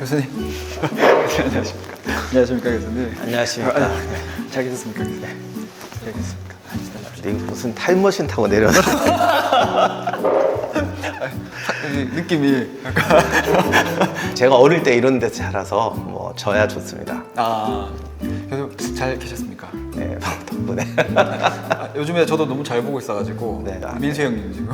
교수님. 안녕하십니까. 안녕하십니까 교수님. 안녕하십니까. 잘 계셨습니까 교수님? 잘 계셨습니까? 네, 무슨 타임머신 타고 내려왔나? 느낌이 약간 제가 어릴 때 이런 데서 자라서 뭐 저야 좋습니다. 교수님 잘 계셨습니까? 네, 덕분에. 요즘에 저도 너무 잘 보고 있어가지고 네, 민수 형님 지금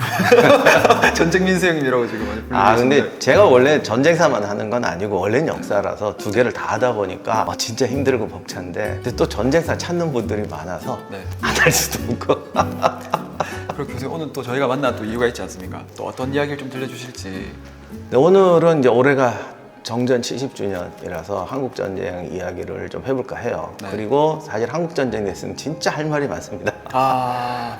전쟁 민수 형님이라고 지금 많이 불리고 근데 제가 원래 전쟁사만 하는 건 아니고 원래는 역사라서 두 개를 다 하다 보니까 진짜 힘들고 벅찬데 근데 또 전쟁사 찾는 분들이 많아서 네. 안 할 수도 없고. 그리고 교수님 오늘 또 저희가 만난 또 이유가 있지 않습니까? 또 어떤 이야기를 좀 들려주실지. 네, 오늘은 이제 올해가 정전 70주년이라서 한국전쟁 이야기를 좀 해볼까 해요. 네. 그리고 사실 한국전쟁에 대해서는 진짜 할 말이 많습니다.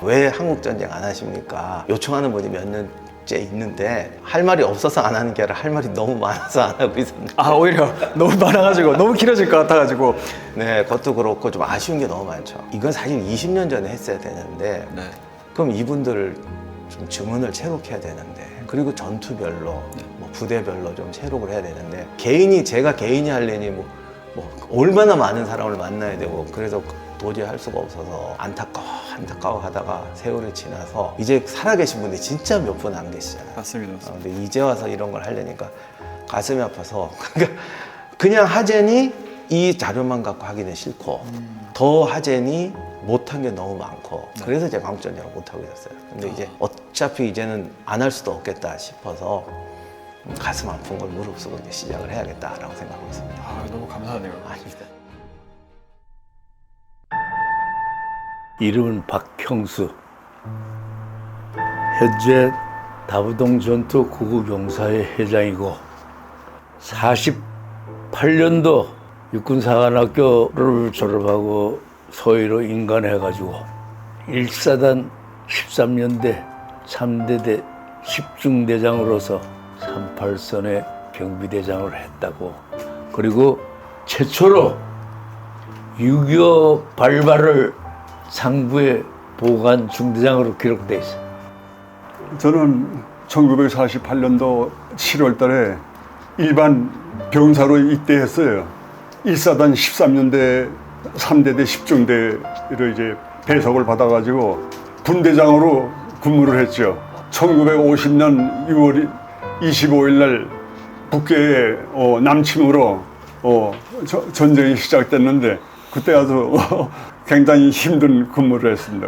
왜 한국전쟁 안 하십니까? 요청하는 분이 몇 년째 있는데 할 말이 없어서 안 하는 게 아니라 할 말이 너무 많아서 안 하고 있습니다. 오히려 너무 많아가지고 너무 길어질 것 같아가지고. 네, 그것도 그렇고 좀 아쉬운 게 너무 많죠. 이건 사실 20년 전에 했어야 되는데 네. 그럼 이분들을 좀 주문을 체록해야 되는데 그리고 전투별로 뭐 부대별로 좀 체록을 해야 되는데 제가 개인이 하려니 뭐 얼마나 많은 사람을 만나야 되고 그래서 도저히 할 수가 없어서 안타까워 하다가 세월이 지나서 이제 살아계신 분들이 진짜 몇 분 안 계시잖아요. 맞습니다. 근데 이제 와서 이런 걸 하려니까 가슴이 아파서 그냥 하재니 이 자료만 갖고 하기는 싫고 더 하재니 못한 게 너무 많고 그래서 제가 한국전쟁을 못하고 있었어요. 근데 이제 어차피 이제는 안 할 수도 없겠다 싶어서 가슴 아픈 걸 무릅쓰고 이제 시작을 해야겠다라고 생각하고 있습니다. 너무 감사하네요. 아닙니다. 이름은 박형수. 현재 다부동 전투 구국용사의 회장이고 48년도 육군사관학교를 졸업하고 소위로 인간해가지고 1사단 13년대 3대대 10중대장으로서 38선의 경비대장을 했다고. 그리고 최초로 6.25 발발을 상부의 보관 중대장으로 기록돼 있어. 저는 1948년도 7월 달에 일반 병사로 입대했어요. 1사단 13년대 3대대 10중대로 이제 배석을 받아가지고 분대장으로 근무를 했죠. 1950년 6월 25일 날 북괴의 남침으로 전쟁이 시작됐는데 그때 아주 굉장히 힘든 근무를 했습니다.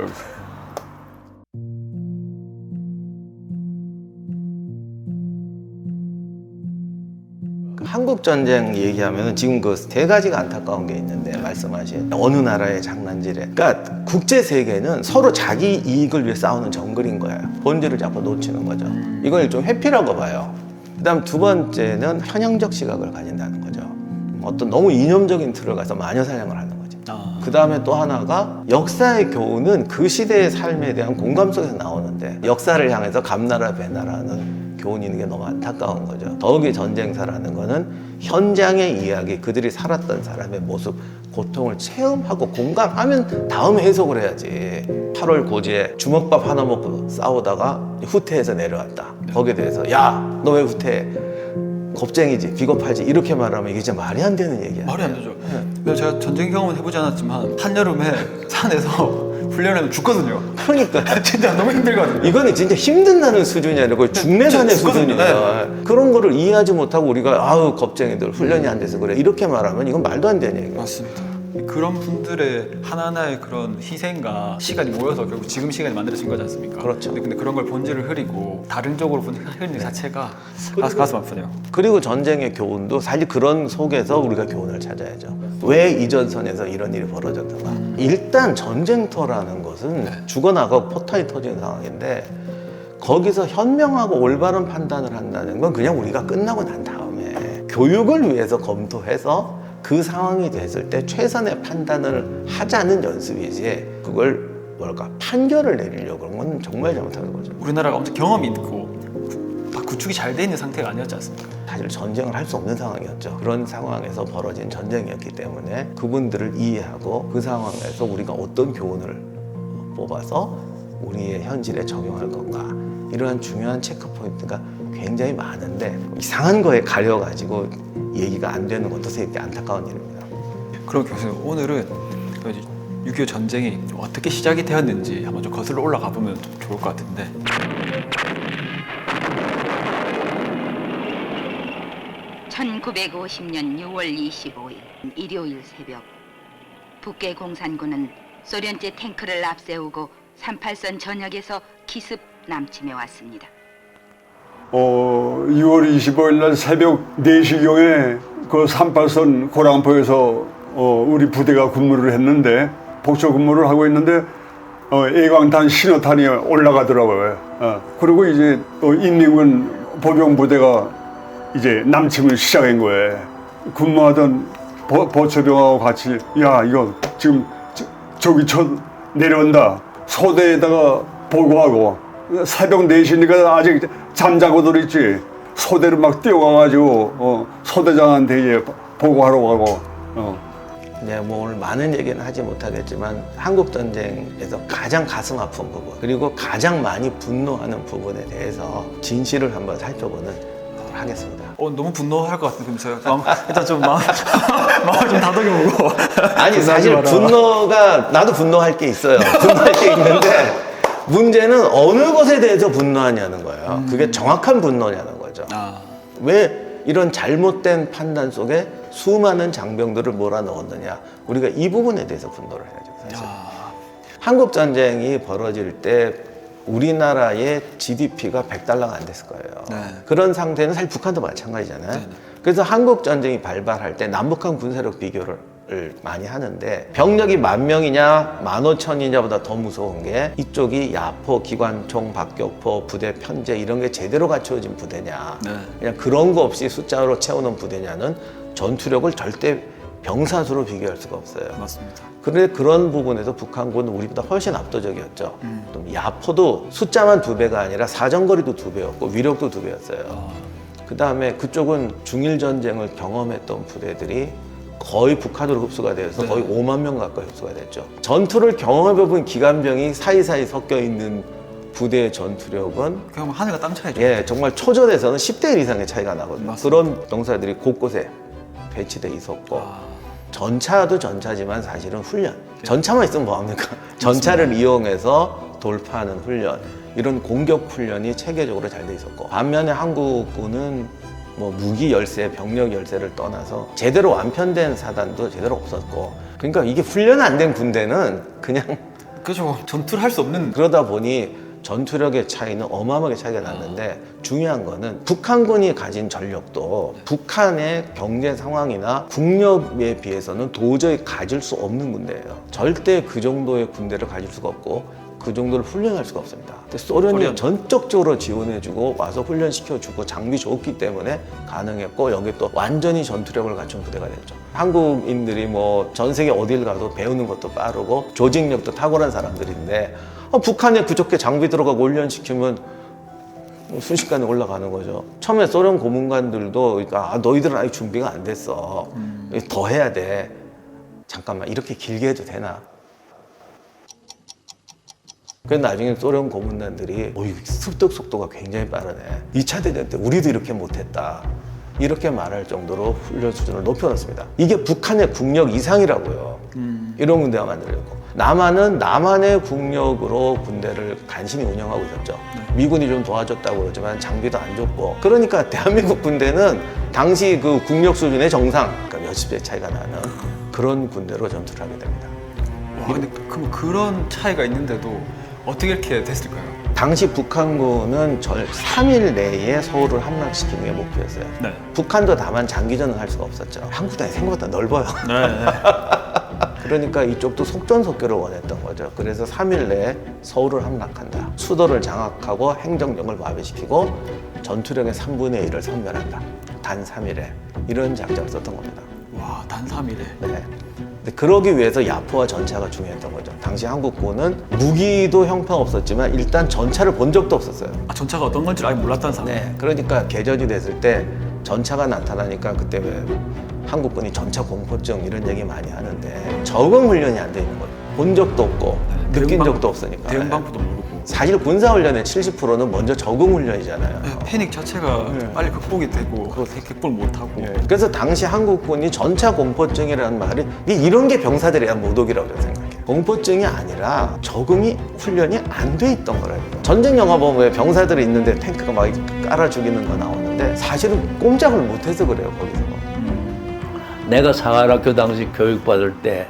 한국전쟁 얘기하면 지금 그 세 가지가 안타까운 게 있는데 말씀하신 어느 나라의 장난질에 그러니까 국제세계는 서로 자기 이익을 위해 싸우는 정글인 거예요. 본질을 자꾸 놓치는 거죠. 이걸 좀 회피라고 봐요. 그 다음 두 번째는 편향적 시각을 가진다는 거죠. 어떤 너무 이념적인 틀을 가서 마녀사냥을 하는 거죠. 그 다음에 또 하나가 역사의 교훈은 그 시대의 삶에 대한 공감 속에서 나오는데 역사를 향해서 감나라 배나라는 교훈이 있는 게 너무 안타까운 거죠. 더욱이 전쟁사라는 거는 현장의 이야기, 그들이 살았던 사람의 모습, 고통을 체험하고 공감하면 다음에 해석을 해야지. 8월 고지에 주먹밥 하나 먹고 싸우다가 후퇴해서 내려왔다. 거기에 대해서 야, 너 왜 후퇴해? 겁쟁이지, 비겁하지 이렇게 말하면 이게 진짜 말이 안 되는 얘기야. 말이 안 되죠. 근데 제가 전쟁 경험은 해보지 않았지만 한여름에 산에서 훈련하면 죽거든요. 그러니까 진짜 너무 힘들거든요. 이거는 진짜 힘든다는 수준이 아니고 죽내산의 죽거든요. 수준이야. 그런 거를 이해하지 못하고 우리가 아우 겁쟁이들 훈련이 안 돼서 그래 이렇게 말하면 이건 말도 안 되는 얘기야. 맞습니다. 그런 분들의 하나하나의 그런 희생과 시간이 모여서 결국 지금 시간이 만들어진 거지 않습니까? 그렇죠. 근데 그런 걸 본질을 흐리고 다른 쪽으로 흐리는 자체가 가슴 아프네요. 그리고 전쟁의 교훈도 사실 그런 속에서 우리가 교훈을 찾아야죠. 왜 이전선에서 이런 일이 벌어졌는가? 일단 전쟁터라는 것은 죽어나가고 포탄이 터지는 상황인데 거기서 현명하고 올바른 판단을 한다는 건 그냥 우리가 끝나고 난 다음에 교육을 위해서 검토해서 그 상황이 됐을 때 최선의 판단을 하자는 연습이지 그걸 판결을 내리려고 그런 건 정말 잘못하는 거죠. 우리나라가 엄청 경험이 있고 구축이 잘 돼 있는 상태가 아니었지 않습니까? 사실 전쟁을 할 수 없는 상황이었죠. 그런 상황에서 벌어진 전쟁이었기 때문에 그분들을 이해하고 그 상황에서 우리가 어떤 교훈을 뽑아서 우리의 현실에 적용할 건가 이러한 중요한 체크 포인트가 굉장히 많은데 이상한 거에 가려가지고 얘기가 안 되는 것도 되게 안타까운 일입니다. 그럼 교수님 오늘은 6.25 전쟁이 어떻게 시작이 되었는지 한번 좀 거슬러 올라가 보면 좀 좋을 것 같은데. 1950년 6월 25일 일요일 새벽 북계 공산군은 소련제 탱크를 앞세우고 38선 전역에서 기습 남침해 왔습니다. 6월 25일 날 새벽 4시경에 그 38선 고랑포에서 우리 부대가 근무를 했는데 복조 근무를 하고 있는데 예광탄 신호탄이 올라가더라고요. 그리고 이제 인민군 보병 부대가 이제 남침을 시작한 거예요. 근무하던 보초병하고 같이 야 이거 지금 저기 내려온다. 소대에다가 보고하고 새벽 4시니까 아직 잠자고들 있지. 소대로 막 뛰어가가지고 소대장한테 이제 보고하러 가고. 네, 뭐 오늘 많은 얘기는 하지 못하겠지만 한국 전쟁에서 가장 가슴 아픈 부분 그리고 가장 많이 분노하는 부분에 대해서 진실을 한번 살펴보는 걸 하겠습니다. 너무 분노할 것 같은데 제가 일단 좀 마음을 좀 다독여보고. 아니 사실 분노가 나도 분노할 게 있어요. 분노할 게 있는데 문제는 어느 것에 대해서 분노하냐는 거예요. 그게 정확한 분노냐는 거죠. 왜 이런 잘못된 판단 속에 수많은 장병들을 몰아넣었느냐. 우리가 이 부분에 대해서 분노를 해야죠. 사실. 한국 전쟁이 벌어질 때 우리나라의 GDP가 $100가 안 됐을 거예요. 네. 그런 상태는 사실 북한도 마찬가지잖아요. 네. 그래서 한국 전쟁이 발발할 때 남북한 군사력 비교를 많이 하는데 병력이 10,000명이냐 15,000이냐보다 더 무서운 게 이쪽이 야포, 기관총, 박격포, 부대 편제 이런 게 제대로 갖춰진 부대냐 네. 그냥 그런 거 없이 숫자로 채우는 부대냐는 전투력을 절대 병사수로 비교할 수가 없어요. 맞습니다. 그런데 그런 부분에서 북한군은 우리보다 훨씬 압도적이었죠. 또 야포도 숫자만 2배가 아니라 사정거리도 2배였고 위력도 2배였어요. 그 다음에 그쪽은 중일전쟁을 경험했던 부대들이 거의 북한으로 흡수가 되어서 거의 5만 명 가까이 흡수가 됐죠. 전투를 경험해본 기관병이 사이사이 섞여 있는 부대의 전투력은 그냥 하늘과 땅 차이죠. 예, 정말 초전에서는 10대 1 이상의 차이가 나거든요. 맞습니다. 그런 병사들이 곳곳에 배치돼 있었고 전차도 전차지만 사실은 훈련. 전차만 있으면 뭐합니까? 전차를 이용해서 돌파하는 훈련. 이런 공격 훈련이 체계적으로 잘 돼 있었고 반면에 한국군은 뭐 무기 열세, 병력 열세를 떠나서 제대로 완편된 사단도 제대로 없었고 그러니까 이게 훈련 안 된 군대는 그냥 그렇죠. 전투를 할 수 없는. 그러다 보니 전투력의 차이는 어마어마하게 차이가 났는데 중요한 거는 북한군이 가진 전력도 북한의 경제 상황이나 국력에 비해서는 도저히 가질 수 없는 군대예요. 절대 그 정도의 군대를 가질 수가 없고 그 정도를 훈련할 수가 없습니다. 근데 소련이 전적적으로 지원해주고 와서 훈련시켜주고 장비 좋기 때문에 가능했고 여기 또 완전히 전투력을 갖춘 부대가 됐죠. 한국인들이 뭐 전 세계 어딜 가도 배우는 것도 빠르고 조직력도 탁월한 사람들인데 북한에 그저께 장비 들어가고 훈련시키면 순식간에 올라가는 거죠. 처음에 소련 고문관들도 그러니까 너희들은 아직 준비가 안 됐어. 더 해야 돼. 잠깐만 이렇게 길게 해도 되나? 그래서 나중에 소련 고문관들이 습득 속도가 굉장히 빠르네. 2차 대전 때 우리도 이렇게 못했다. 이렇게 말할 정도로 훈련 수준을 높여놨습니다. 이게 북한의 국력 이상이라고요. 이런 군대가 만들려고. 남한은 나만의 국력으로 군대를 간신히 운영하고 있었죠. 미군이 좀 도와줬다고 그러지만 장비도 안 줬고. 그러니까 대한민국 군대는 당시 그 국력 수준의 정상, 그러니까 몇십 배 차이가 나는 그런 군대로 전투를 하게 됩니다. 와, 근데 그런 차이가 있는데도 어떻게 이렇게 됐을까요? 당시 북한군은 3일 내에 서울을 함락시키는 게 목표였어요. 네. 북한도 다만 장기전은 할 수가 없었죠. 한국 땅이 생각보다 넓어요. 네. 그러니까 이쪽도 속전속결을 원했던 거죠. 그래서 3일 내에 서울을 함락한다. 수도를 장악하고 행정력을 마비시키고 전투력의 3분의 1을 섬멸한다. 단 3일에. 이런 작전을 썼던 겁니다. 와, 단 3일에. 네. 근데 그러기 위해서 야포와 전차가 중요했던 거죠. 당시 한국군은 무기도 형편없었지만 일단 전차를 본 적도 없었어요. 전차가 어떤 건지 아예 몰랐다는 상황. 네. 그러니까 개전이 됐을 때 전차가 나타나니까 그때 왜 한국군이 전차 공포증 이런 얘기 많이 하는데 적응 훈련이 안 돼 있는 거예요. 본 적도 없고 느낀 적도 없으니까. 대응 방법도 모르고. 사실 군사훈련의 70%는 먼저 적응훈련이잖아요. 네, 패닉 자체가 빨리 극복이 되고 그거 극복을 못하고. 그래서 당시 한국군이 전차 공포증이라는 말이 이런 게 병사들에 대한 모독이라고 저는 생각해요. 공포증이 아니라 적응이 훈련이 안 돼 있던 거라요. 전쟁 영화 보면 왜 병사들이 있는데 탱크가 막 깔아 죽이는 거 나오는데 사실은 꼼짝을 못해서 그래요, 거기서. 내가 사관학교 당시 교육받을 때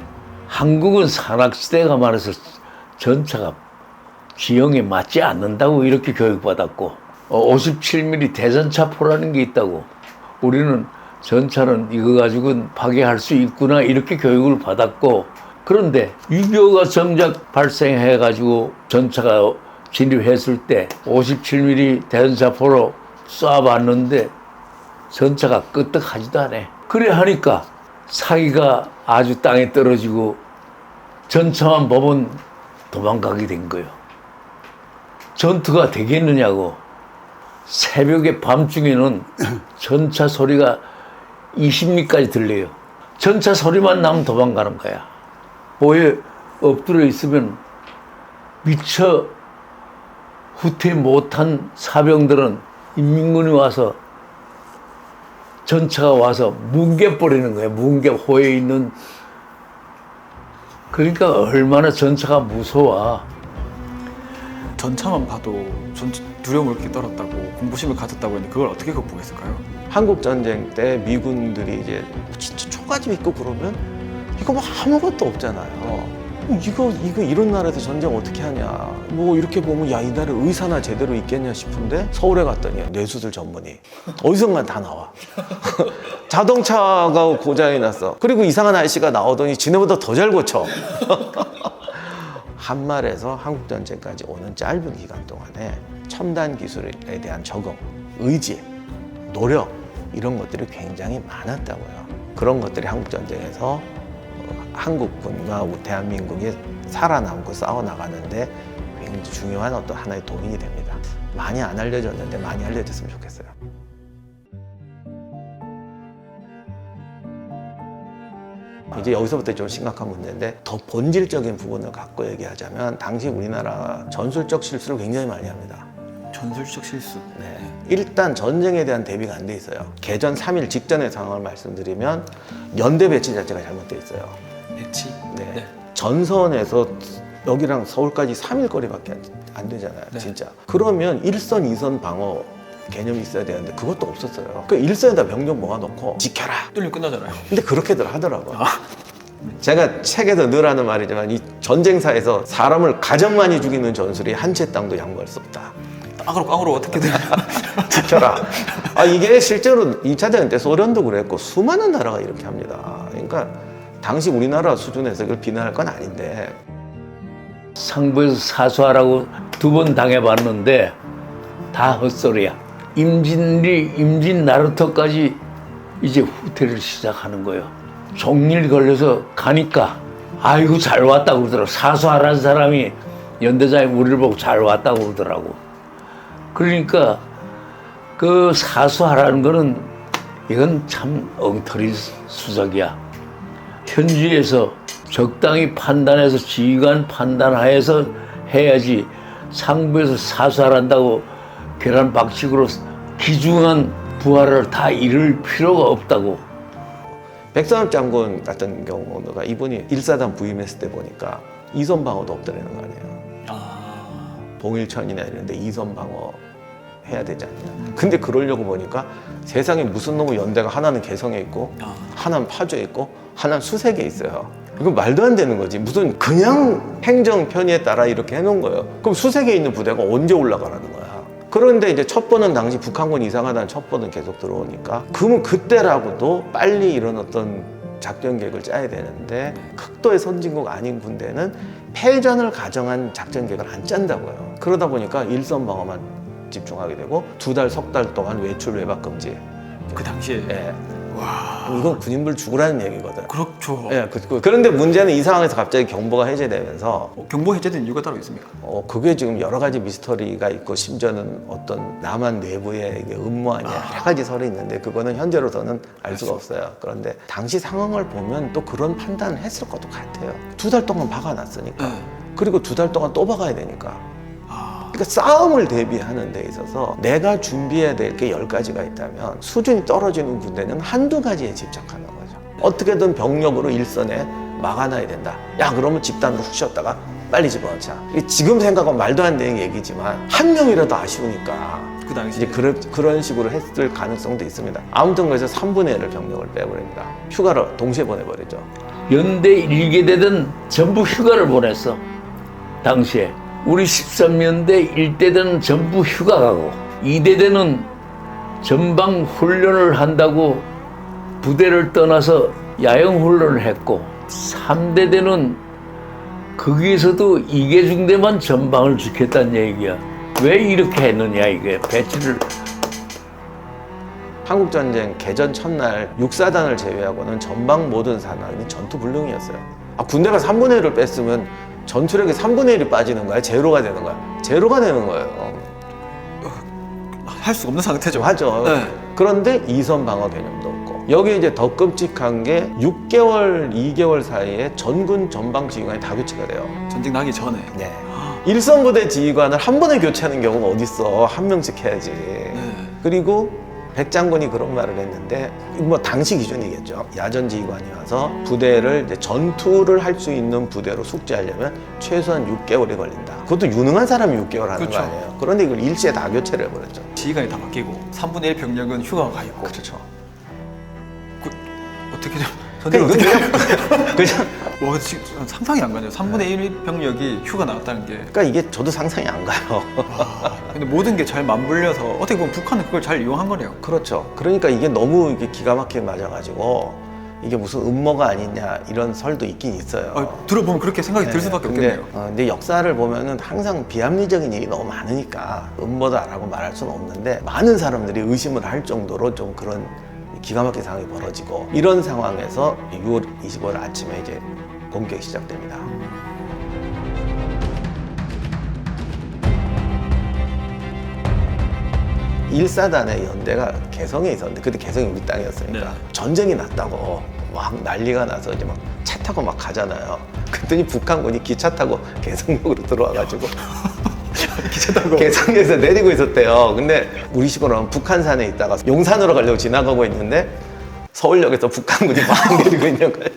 한국은 산악지대가 많아서 전차가 지형에 맞지 않는다고 이렇게 교육받았고 57mm 대전차포라는 게 있다고 우리는 전차는 이거 가지고는 파괴할 수 있구나 이렇게 교육을 받았고 그런데 6.25가 정작 발생해가지고 전차가 진입했을 때 57mm 대전차포로 쏴봤는데 전차가 끄떡하지도 않아. 그래 하니까 사기가 아주 땅에 떨어지고 전차만 보면 도망가게 된 거예요. 전투가 되겠느냐고. 새벽에 밤중에는 전차 소리가 20리까지 들려요. 전차 소리만 나면 도망가는 거야. 보에 엎드려 있으면 미처 후퇴 못한 사병들은 인민군이 와서 전차가 와서 뭉개버리는 거예요. 호에 있는. 그러니까 얼마나 전차가 무서워. 전차만 봐도 두려움을 이렇게 떨었다고 공포심을 가졌다고 했는데 그걸 어떻게 극복했을까요? 한국 전쟁 때 미군들이 이제 진짜 초가집 입고 그러면 이거 뭐 아무것도 없잖아요. 이거 이런 나라에서 전쟁 어떻게 하냐. 뭐 이렇게 보면 야, 이 나라에 의사나 제대로 있겠냐 싶은데 서울에 갔더니 뇌수술 전문의 어디선가 다 나와. 자동차가 고장이 났어. 그리고 이상한 아저씨가 나오더니 지네보다 더 잘 고쳐. 한말에서 한국전쟁까지 오는 짧은 기간 동안에 첨단 기술에 대한 적응, 의지, 노력 이런 것들이 굉장히 많았다고요. 그런 것들이 한국전쟁에서 한국군과 대한민국이 살아남고 싸워나가는데 굉장히 중요한 어떤 하나의 도움이 됩니다. 많이 안 알려졌는데 많이 알려졌으면 좋겠어요. 이제 여기서부터 좀 심각한 문제인데 더 본질적인 부분을 갖고 얘기하자면 당시 우리나라 전술적 실수를 굉장히 많이 합니다. 전술적 실수. 네. 일단 전쟁에 대한 대비가 안 돼 있어요. 개전 3일 직전의 상황을 말씀드리면 연대 배치 자체가 잘못돼 있어요. 배치. 네. 전선에서 여기랑 서울까지 3일 거리밖에 안 되잖아요. 네. 진짜. 그러면 1선, 2선 방어 개념이 있어야 되는데 그것도 없었어요. 그 1선에다 명령 모아놓고 지켜라. 뚫리면 끝나잖아요. 근데 그렇게들 하더라고요. 제가 책에서 늘 하는 말이지만 이 전쟁사에서 사람을 가장 많이 죽이는 전술이 한 채 땅도 양보할 수 없다. 깡으로 어떻게든. 지켜라. 이게 실제로 2차 대전 때 소련도 그랬고 수많은 나라가 이렇게 합니다. 그러니까 당시 우리나라 수준에서 이걸 비난할 건 아닌데 상부에서 사수하라고 2번 당해봤는데 다 헛소리야. 임진 나루터까지 이제 후퇴를 시작하는 거예요. 종일 걸려서 가니까 아이고 잘 왔다고 그러더라고. 사수하라는 사람이 연대장이 우리를 보고 잘 왔다고 그러더라고. 그러니까 그 사수하라는 거는 이건 참 엉터리 수작이야. 현지에서 적당히 판단해서 지휘관 판단하에서 해야지 상부에서 사수하란다고 계란 박식으로 기중한 부하를 다 이룰 필요가 없다고. 백선엽 장군 같은 경우가 이분이 1사단 부임했을 때 보니까 2선 방어도 없다는 거 아니에요. 봉일천이나 이런 데 2선 방어 해야 되지 않냐. 근데 그러려고 보니까 세상에 무슨 놈의 연대가 하나는 개성에 있고 하나는 파주에 있고 하나는 수색에 있어요. 이거 말도 안 되는 거지. 무슨 그냥 행정 편의에 따라 이렇게 해놓은 거예요. 그럼 수색에 있는 부대가 언제 올라가라는 거야. 그런데 이제 첩보는 당시 북한군 이상하다는 첩보는 계속 들어오니까 그러면 그때라고도 빨리 이런 어떤 작전 계획을 짜야 되는데 극도의 선진국 아닌 군대는 패전을 가정한 작전 계획을 안 짠다고요. 그러다 보니까 일선 방어만 집중하게 되고 2달, 석 달 동안 외출 외박 금지. 그 당시에. 예. 와. 이건 군인들 죽으라는 얘기거든. 그렇죠. 예, 그런데 문제는 이 상황에서 갑자기 경보가 해제되면서 경보 해제된 이유가 따로 있습니까? 그게 지금 여러 가지 미스터리가 있고 심지어는 어떤 남한 내부의 이게 음모 아니야 여러 가지 설이 있는데 그거는 현재로서는 알 수가 없어요. 그런데 당시 상황을 보면 또 그런 판단을 했을 것도 같아요. 2달 동안 박아놨으니까. 네. 그리고 2달 동안 또 박아야 되니까. 그러니까 싸움을 대비하는 데 있어서 내가 준비해야 될 게 10가지가 있다면 수준이 떨어지는 군대는 한두 가지에 집착하는 거죠. 어떻게든 병력으로 일선에 막아놔야 된다. 야, 그러면 집단으로 훅 쉬었다가 빨리 집어넣자. 이게 지금 생각하면 말도 안 되는 얘기지만 한 명이라도 아쉬우니까 그 당시 이제 그런 식으로 했을 가능성도 있습니다. 아무튼 그래서 3분의 1을 병력을 빼버립니다. 휴가를 동시에 보내버리죠. 연대 1계대든 전부 휴가를 보냈어. 당시에. 우리 13년대 1대대는 전부 휴가 가고 2대대는 전방 훈련을 한다고 부대를 떠나서 야영 훈련을 했고 3대대는 거기에서도 2개 중대만 전방을 지켰다는 얘기야. 왜 이렇게 했느냐 이게 배치를. 한국전쟁 개전 첫날 6사단을 제외하고는 전방 모든 사단이 전투불능이었어요. 군대가 3분의 1을 뺐으면 전투력이 3분의 1이 빠지는 거야? 제로가 되는 거야? 제로가 되는 거예요. 할 수가 없는 상태죠. 하죠. 네. 그런데 이선 방어 개념도 없고 여기 이제 더 끔찍한 게 6개월, 2개월 사이에 전군 전방 지휘관이 다 교체가 돼요. 전쟁 나기 전에. 네. 일선 부대 지휘관을 한 번에 교체하는 경우가 어딨어. 한 명씩 해야지. 그리고 백장군이 그런 말을 했는데 뭐 당시 기준이겠죠. 야전 지휘관이 와서 부대를 이제 전투를 할 수 있는 부대로 숙지하려면 최소한 6개월이 걸린다. 그것도 유능한 사람이 6개월 하는 그렇죠. 거 아니에요. 그런데 이걸 일시에 다 교체를 해버렸죠. 지휘관이 다 바뀌고 3분의 1 병력은 휴가가 가 있고. 그렇죠. 어떻게 좀 전쟁 그러니까 어떻게 그냥 와, 지금 상상이 안 가네요. 3분의 1 병력이 휴가 나왔다는 게. 그러니까 이게 저도 상상이 안 가요. 근데 모든 게 잘 맞물려서 어떻게 보면 북한은 그걸 잘 이용한 거네요. 그렇죠. 그러니까 이게 너무 이게 기가 막히게 맞아가지고 이게 무슨 음모가 아니냐 이런 설도 있긴 있어요. 들어보면 그렇게 생각이 들 수밖에 없겠네요. 근데 역사를 보면은 항상 비합리적인 일이 너무 많으니까 음모다라고 말할 수는 없는데 많은 사람들이 의심을 할 정도로 좀 그런 기가 막힌 상황이 벌어지고 이런 상황에서 6월 25일 아침에 이제 공격이 시작됩니다. 일사단의 연대가 개성에 있었는데 그때 개성이 우리 땅이었으니까 네. 전쟁이 났다고 막 난리가 나서 이제 막 차 타고 막 가잖아요. 그랬더니 북한군이 기차 타고 개성역으로 들어와가지고 기차 타고 개성에서 내리고 있었대요. 근데 우리 식으로 하면 북한산에 있다가 용산으로 가려고 지나가고 있는데 서울역에서 북한군이 막 내리고 있는 거예요.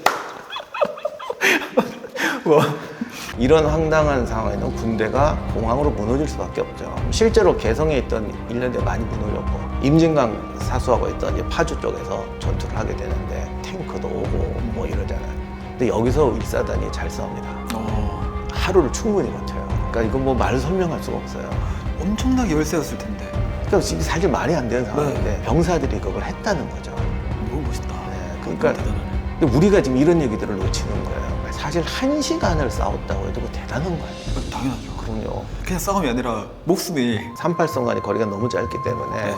이런 황당한 상황에는 군대가 공항으로 무너질 수밖에 없죠. 실제로 개성에 있던 1년대 많이 무너졌고 임진강 사수하고 있던 이제 파주 쪽에서 전투를 하게 되는데 탱크도 오고 뭐 이러잖아요. 근데 여기서 일사단이 잘 싸웁니다. 하루를 충분히 버텨요. 그러니까 이건 뭐 말로 설명할 수가 없어요. 엄청나게 열세였을 텐데. 그러니까 사실 말이 안 되는 상황인데 병사들이 그걸 했다는 거죠. 너무 멋있다. 네, 그러니까 대단하네. 근데 우리가 지금 이런 얘기들을 놓치는 거예요. 사실 1시간을 싸웠다고 해도 그거 대단한 거예요. 당연하죠. 그럼요. 그냥 싸움이 아니라 목숨이 38선 간의 거리가 너무 짧기 때문에 네.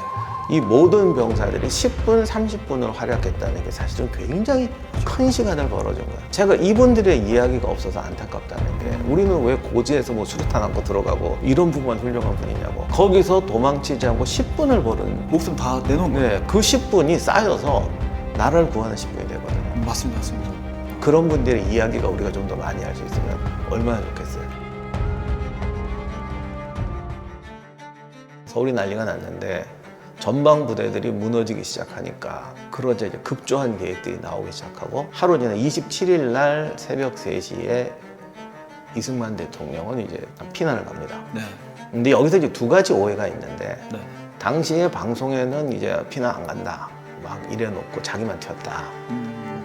이 모든 병사들이 10분, 30분을 활약했다는 게 사실은 굉장히 큰 시간을 벌어준 거예요. 제가 이분들의 이야기가 없어서 안타깝다는 게 우리는 왜 고지에서 뭐 수류탄 안고 들어가고 이런 부분만 훌륭한 분이냐고. 거기서 도망치지 않고 10분을 벌은 목숨 다 내놓은 거예요. 네, 그 10분이 쌓여서 나라를 구하는 10분이 되거든요. 맞습니다, 맞습니다. 그런 분들의 이야기가 우리가 좀 더 많이 알 수 있으면 얼마나 좋겠어요. 서울이 난리가 났는데 전방 부대들이 무너지기 시작하니까 그러자 이제 급조한 계획들이 나오기 시작하고 하루 전에 27일 날 새벽 3시에 이승만 대통령은 이제 피난을 갑니다. 네. 근데 여기서 이제 두 가지 오해가 있는데 네. 당시에 방송에는 이제 피난 안 간다 막 이래놓고 자기만 튀었다.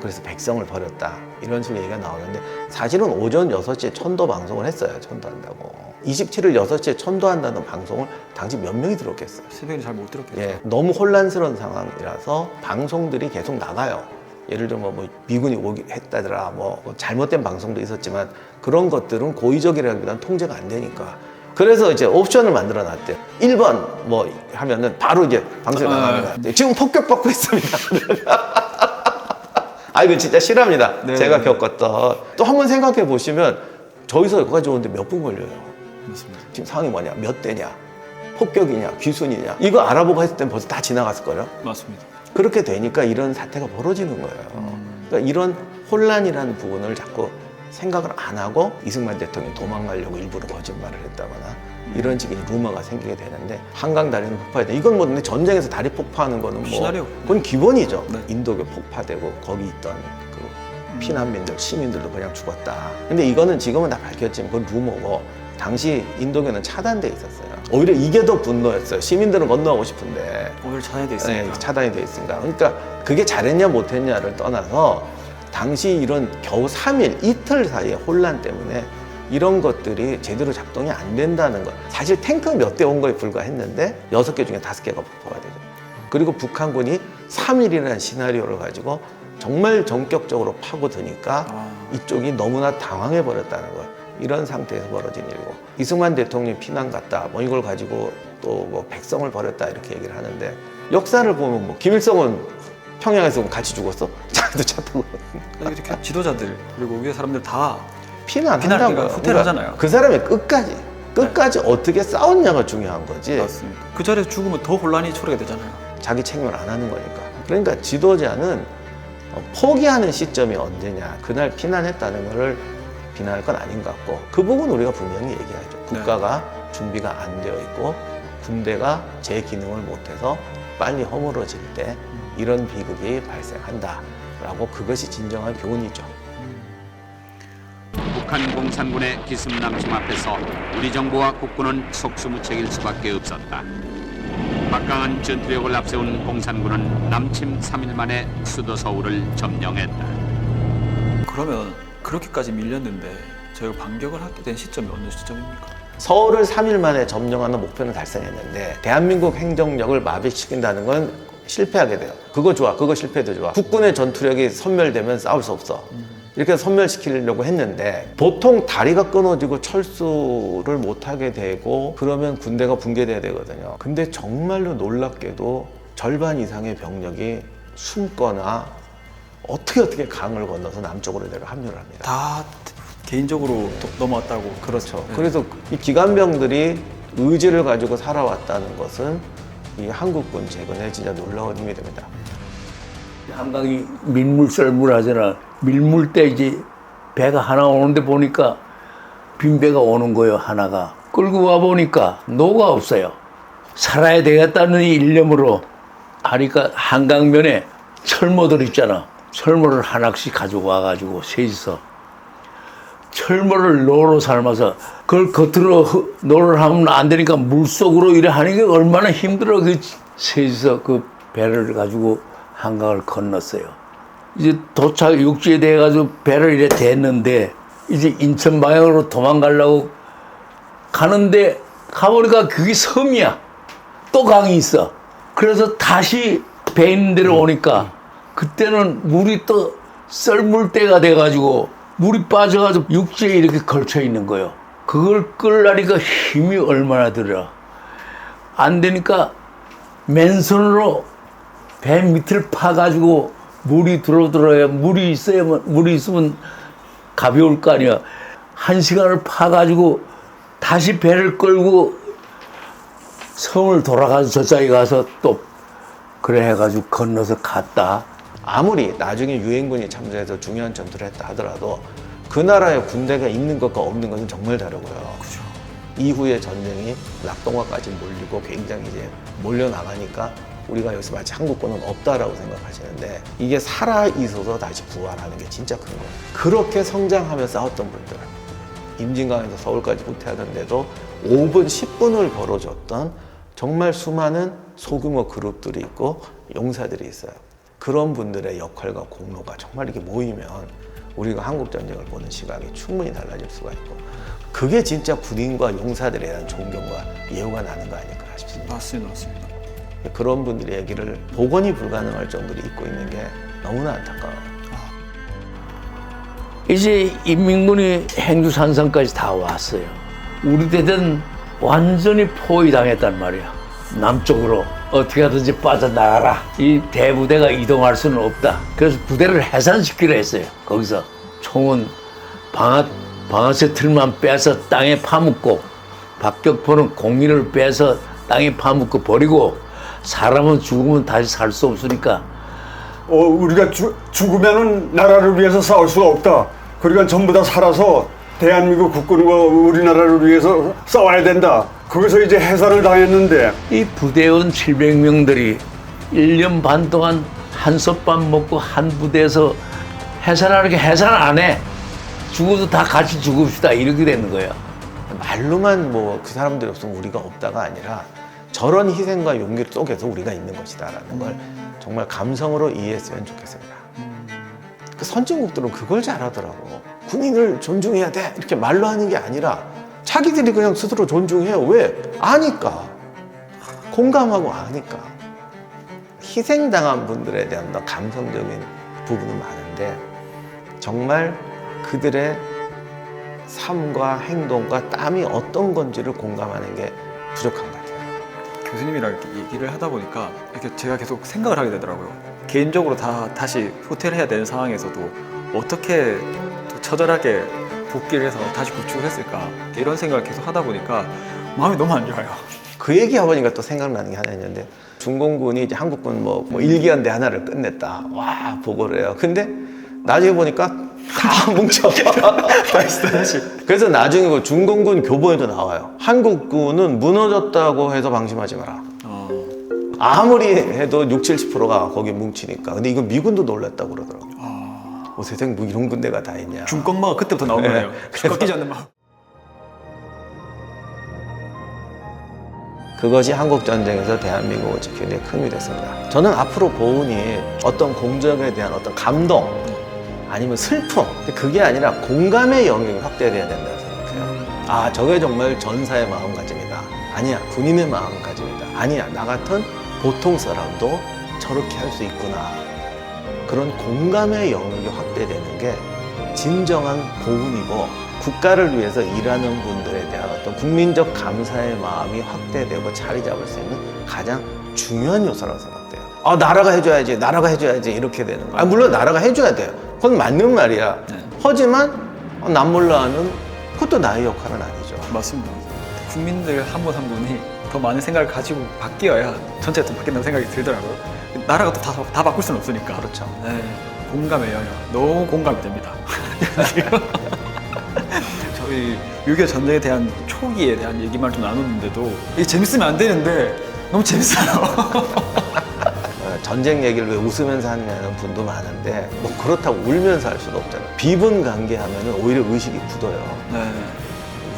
그래서 백성을 버렸다 이런 식으로 얘기가 나오는데 사실은 오전 6시에 천도 방송을 했어요. 천도한다고 27일 6시에 천도한다는 방송을 당시 몇 명이 들었겠어요. 새벽에 잘 못 들었겠죠. 예, 너무 혼란스러운 상황이라서 방송들이 계속 나가요. 예를 들면 뭐 미군이 오기 했다더라 뭐 잘못된 방송도 있었지만 그런 것들은 고의적이라기보다는 통제가 안 되니까 그래서 이제 옵션을 만들어 놨대요. 1번 뭐 하면은 바로 이제 방송에 나가는 거야. 지금 폭격받고 있습니다. 아, 이거 진짜 실합니다. 네. 제가 겪었던. 또 한번 생각해 보시면 저기서 여기까지 오는데 몇 분 걸려요. 맞습니다. 지금 상황이 뭐냐, 몇 대냐, 폭격이냐, 귀순이냐. 이거 알아보고 했을 땐 벌써 다 지나갔을 거예요. 맞습니다. 그렇게 되니까 이런 사태가 벌어지는 거예요. 그러니까 이런 혼란이라는 부분을 자꾸 생각을 안 하고 이승만 대통령이 도망가려고 일부러 거짓말을 했다거나 이런 식의 루머가 생기게 되는데 한강 다리는 폭파했다. 이건 뭐 근데 전쟁에서 다리 폭파하는 거는 뭐 시나리오. 그건 기본이죠. 네. 인도교 폭파되고 거기 있던 그 피난민들, 시민들도 그냥 죽었다. 근데 이거는 지금은 다 밝혔지만 그건 루머고 당시 인도교는 차단돼 있었어요. 오히려 이게 더 분노였어요. 시민들은 건너가고 싶은데 오늘 차단이 돼 있으니까. 네, 차단이 돼 있으니까. 그러니까 그게 잘했냐 못했냐를 떠나서 당시 이런 겨우 3일, 이틀 사이의 혼란 때문에 이런 것들이 제대로 작동이 안 된다는 것. 사실 탱크 몇 대 온 거에 불과했는데 6개 중에 5개가 폭파가 되죠. 그리고 북한군이 3일이라는 시나리오를 가지고 정말 전격적으로 파고드니까 이쪽이 너무나 당황해버렸다는 거예요. 이런 상태에서 벌어진 일이고 이승만 대통령이 피난 갔다 뭐 이걸 가지고 또 뭐 백성을 버렸다 이렇게 얘기를 하는데 역사를 보면 뭐 김일성은 평양에서 같이 죽었어? 자기도 차 타고 이렇게 지도자들 그리고 위에 사람들 다 피난한다고요. 후퇴를 하잖아요. 그 사람이 끝까지 어떻게 싸웠냐가 중요한 거지. 맞습니다. 그 자리에서 죽으면 더 혼란이 초래가 되잖아요. 자기 책임을 안 하는 거니까. 그러니까 지도자는 포기하는 시점이 언제냐. 그날 피난했다는 거를 비난할 건 아닌 것 같고 그 부분 우리가 분명히 얘기하죠. 국가가 준비가 안 되어 있고 군대가 제 기능을 못해서 빨리 허물어질 때 이런 비극이 발생한다라고 그것이 진정한 교훈이죠. 북한 공산군의 기습남침 앞에서 우리 정부와 국군은 속수무책일 수밖에 없었다. 막강한 전투력을 앞세운 공산군은 남침 3일 만에 수도 서울을 점령했다. 그러면 그렇게까지 밀렸는데 저희가 반격을 하게 된 시점이 어느 시점입니까? 서울을 3일 만에 점령하는 목표는 달성했는데 대한민국 행정력을 마비시킨다는 건 실패하게 돼요. 그거 좋아. 그거 실패도 좋아. 국군의 전투력이 섬멸되면 싸울 수 없어. 이렇게 섬멸시키려고 했는데 보통 다리가 끊어지고 철수를 못하게 되고 그러면 군대가 붕괴돼야 되거든요. 근데 정말로 놀랍게도 절반 이상의 병력이 숨거나 어떻게 강을 건너서 남쪽으로 내려 합류를 합니다. 다 개인적으로 넘어왔다고. 그렇죠. 네. 그래서 이 기관병들이 의지를 가지고 살아왔다는 것은 이 한국군 재건에 진짜 놀라운 힘이 됩니다. 한강이 밀물썰물 하잖아. 밀물 때 이제 배가 하나 오는데 보니까 빈 배가 오는 거예요, 하나가. 끌고 와 보니까 노가 없어요. 살아야 되겠다는 일념으로 하니까 한강변에 철모들 있잖아. 철모를 하나씩 가지고 와가지고 셋이서 철모를 노로 삶아서 그걸 겉으로 노를 하면 안 되니까 물속으로 이래 하는 게 얼마나 힘들어. 그 셋이서 그 배를 가지고 한강을 건넜어요. 이제 도착 육지에 대해가지고 배를 이래 댔는데 이제 인천 방향으로 도망가려고 가는데 가보니까 그게 섬이야. 또 강이 있어. 그래서 다시 배 있는 데로 오니까 그때는 물이 또 썰물대가 돼가지고 물이 빠져가지고 육지에 이렇게 걸쳐 있는 거예요. 그걸 끌라니까 힘이 얼마나 들어. 안 되니까 맨손으로 배 밑을 파가지고 물이 들어야 물이 있으면 가벼울 거 아니야. 1시간을 파가지고 다시 배를 끌고 섬을 돌아가서 저쪽에 가서 또 그래 해가지고 건너서 갔다. 아무리 나중에 유엔군이 참전해서 중요한 전투를 했다 하더라도 그 나라의 군대가 있는 것과 없는 것은 정말 다르고요. 그죠. 이후에 전쟁이 낙동강까지 몰리고 굉장히 이제 몰려나가니까 우리가 여기서 마치 한국군은 없다라고 생각하시는데 이게 살아있어서 다시 부활하는 게 진짜 큰 거예요. 그렇게 성장하며 싸웠던 분들 임진강에서 서울까지 후퇴하던데도 5분, 10분을 벌어줬던 정말 수많은 소규모 그룹들이 있고 용사들이 있어요. 그런 분들의 역할과 공로가 정말 이렇게 모이면 우리가 한국전쟁을 보는 시각이 충분히 달라질 수가 있고 그게 진짜 군인과 용사들에 대한 존경과 예우가 나는 거 아닐까 싶습니다. 맞습니다. 그런 분들의 얘기를 복원이 불가능할 정도로 잊고 있는 게 너무나 안타까워요. 이제 인민군이 행주산성까지 다 왔어요. 우리 때는 완전히 포위당했단 말이야. 남쪽으로 어떻게 하든지 빠져나가라. 이 대부대가 이동할 수는 없다. 그래서 부대를 해산시키려 했어요. 거기서 총은 방아쇠 틀만 빼서 땅에 파묻고 박격포는 공인을 빼서 땅에 파묻고 버리고 사람은 죽으면 다시 살 수 없으니까 우리가 죽으면은 나라를 위해서 싸울 수가 없다. 그러니까 전부 다 살아서 대한민국 국군과 우리나라를 위해서 싸워야 된다. 거기서 이제 해산을 당했는데 이 부대원 700명들이 1년 반 동안 한솥밥 먹고 한 부대에서 해산하는 게 해산 안 해. 죽어도 다 같이 죽읍시다. 이렇게 되는 거예요. 말로만 뭐 그 사람들이 없으면 우리가 없다가 아니라 저런 희생과 용기 속에서 우리가 있는 것이다라는 걸 정말 감성으로 이해했으면 좋겠습니다. 그 선진국들은 그걸 잘하더라고. 군인을 존중해야 돼 이렇게 말로 하는 게 아니라 자기들이 그냥 스스로 존중해요. 왜? 아니까. 공감하고 아니까. 희생당한 분들에 대한 더 감성적인 부분은 많은데 정말 그들의 삶과 행동과 땀이 어떤 건지를 공감하는 게 부족한 것 같아요. 교수님이랑 이렇게 얘기를 하다 보니까 이렇게 제가 계속 생각을 하게 되더라고요. 개인적으로 다시 후퇴를 해야 되는 상황에서도 어떻게 또 처절하게 복귀를 해서 다시 구축을 했을까 이런 생각을 계속 하다 보니까 마음이 너무 안 좋아요. 그 얘기 해보니까 또 생각나는 게 하나 있는데 중공군이 이제 한국군 뭐 1기한대 하나를 끝냈다. 와 보고를 해요. 근데 나중에 보니까 다 뭉쳐. 다시. 그래서 나중에 그 중공군 교본에도 나와요. 한국군은 무너졌다고 해서 방심하지 마라. 아무리 해도 60~70%가 거기 뭉치니까. 근데 이건 미군도 놀랐다고 그러더라고요. 세상에 뭐 이런 군대가 다 있냐. 중꺾마가 그때부터 나온 거네요. 네. 꺾이지 않는 마음. 그것이 한국전쟁에서 대한민국을 지키는 데 큰 힘이 됐습니다. 저는 앞으로 보훈이 어떤 공적에 대한 어떤 감동 아니면 슬픔, 그게 아니라 공감의 영역이 확대돼야 된다고 생각해요. 저게 정말 전사의 마음가짐이다. 아니야, 군인의 마음가짐이다. 아니야, 나 같은 보통 사람도 저렇게 할 수 있구나. 그런 공감의 영역이 확대되는 게 진정한 보훈이고 국가를 위해서 일하는 분들에 대한 어떤 국민적 감사의 마음이 확대되고 자리 잡을 수 있는 가장 중요한 요소라고 생각돼요. 나라가 해줘야지, 나라가 해줘야지 이렇게 되는 거예요. 물론 나라가 해줘야 돼요. 그건 맞는 말이야. 하지만 남몰라 하면 그것도 나의 역할은 아니죠. 맞습니다. 국민들 한 분 한 분이 더 많은 생각을 가지고 바뀌어야 전체가 좀 바뀐다고 생각이 들더라고요. 나라가 또 다 바꿀 수는 없으니까. 그렇죠. 네, 공감의 영역 너무 공감이 됩니다. 저희 6.25 전쟁에 대한 초기에 대한 얘기만 좀 나눴는데도 이게 재밌으면 안 되는데 너무 재밌어요. 전쟁 얘기를 왜 웃으면서 하느냐는 분도 많은데 뭐 그렇다고 울면서 할 수도 없잖아요. 비분관계 하면은 오히려 의식이 굳어요. 네.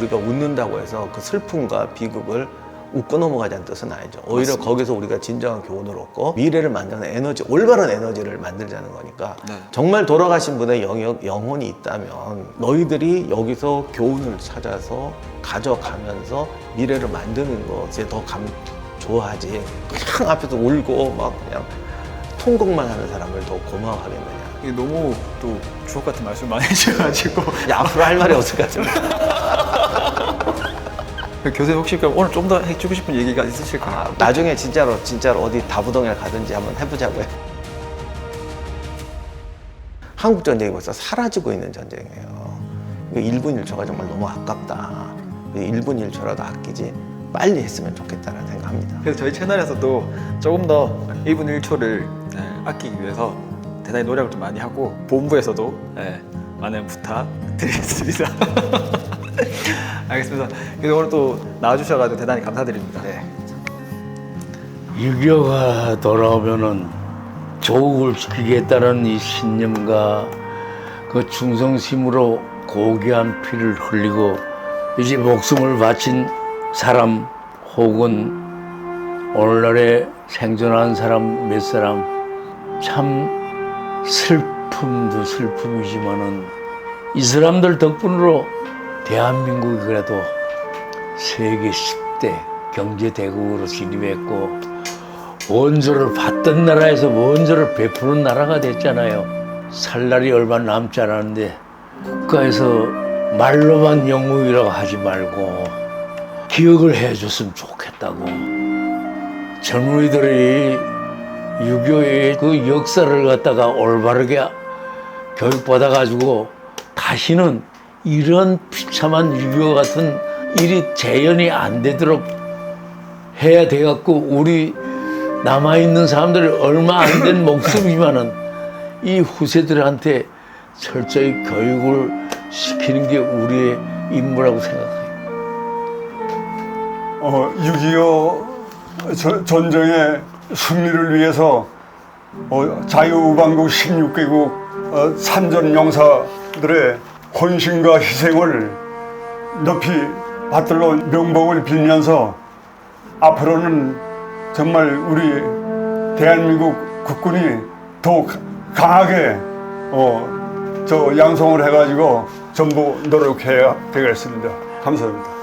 우리가 웃는다고 해서 그 슬픔과 비극을 웃고 넘어가자는 뜻은 아니죠. 오히려 맞습니다. 거기서 우리가 진정한 교훈을 얻고 미래를 만드는 에너지, 올바른 에너지를 만들자는 거니까 네. 정말 돌아가신 분의 영혼이 있다면 너희들이 여기서 교훈을 찾아서 가져가면서 미래를 만드는 것에 더 좋아하지. 그냥 앞에서 울고 막 그냥 통곡만 하는 사람을 더 고마워하겠느냐. 이게 너무 또 주옥 같은 말씀 많이 해주셔가지고 야, 앞으로 할 말이 없을 것 같습니다. 교수님 혹시 그럼 오늘 좀 더 해주고 싶은 얘기가 있으실까요? 나중에 진짜로 어디 다부동에 가든지 한번 해보자고요. 한국 전쟁이 벌써 사라지고 있는 전쟁이에요. 1분 1초가 정말 너무 아깝다. 1분 1초라도 아끼지 빨리 했으면 좋겠다는 생각합니다. 그래서 저희 채널에서도 조금 더 1분 1초를 아끼기 위해서 대단히 노력을 좀 많이 하고 본부에서도 많은 부탁드리겠습니다. 알겠습니다. 그래서 오늘 또 나와주셔가지고 대단히 감사드립니다. 네. 6.25가 돌아오면은 조국을 지키겠다는 이 신념과 그 충성심으로 고귀한 피를 흘리고 이제 목숨을 바친 사람 혹은 오늘날에 생존한 사람 몇 사람 참 슬픔도 슬픔이지만은 이 사람들 덕분으로 대한민국이 그래도 세계 10대 경제대국으로 진입했고 원조를 받던 나라에서 원조를 베푸는 나라가 됐잖아요. 살 날이 얼마 남지 않았는데 국가에서 말로만 영웅이라고 하지 말고 기억을 해줬으면 좋겠다고 젊은이들이 6.25의 그 역사를 갖다가 올바르게 교육받아가지고 다시는 이런 비참한 6.25 같은 일이 재현이 안 되도록 해야 돼갖고 우리 남아있는 사람들이 얼마 안 된 목숨이지만은 이 후세들한테 철저히 교육을 시키는 게 우리의 임무라고 생각해요. 6.25 전쟁의 승리를 위해서 자유우방국 16개국 산전용사들의 헌신과 희생을 높이 받들어 명복을 빌면서 앞으로는 정말 우리 대한민국 국군이 더욱 강하게 양성을 해가지고 전부 노력해야 되겠습니다. 감사합니다.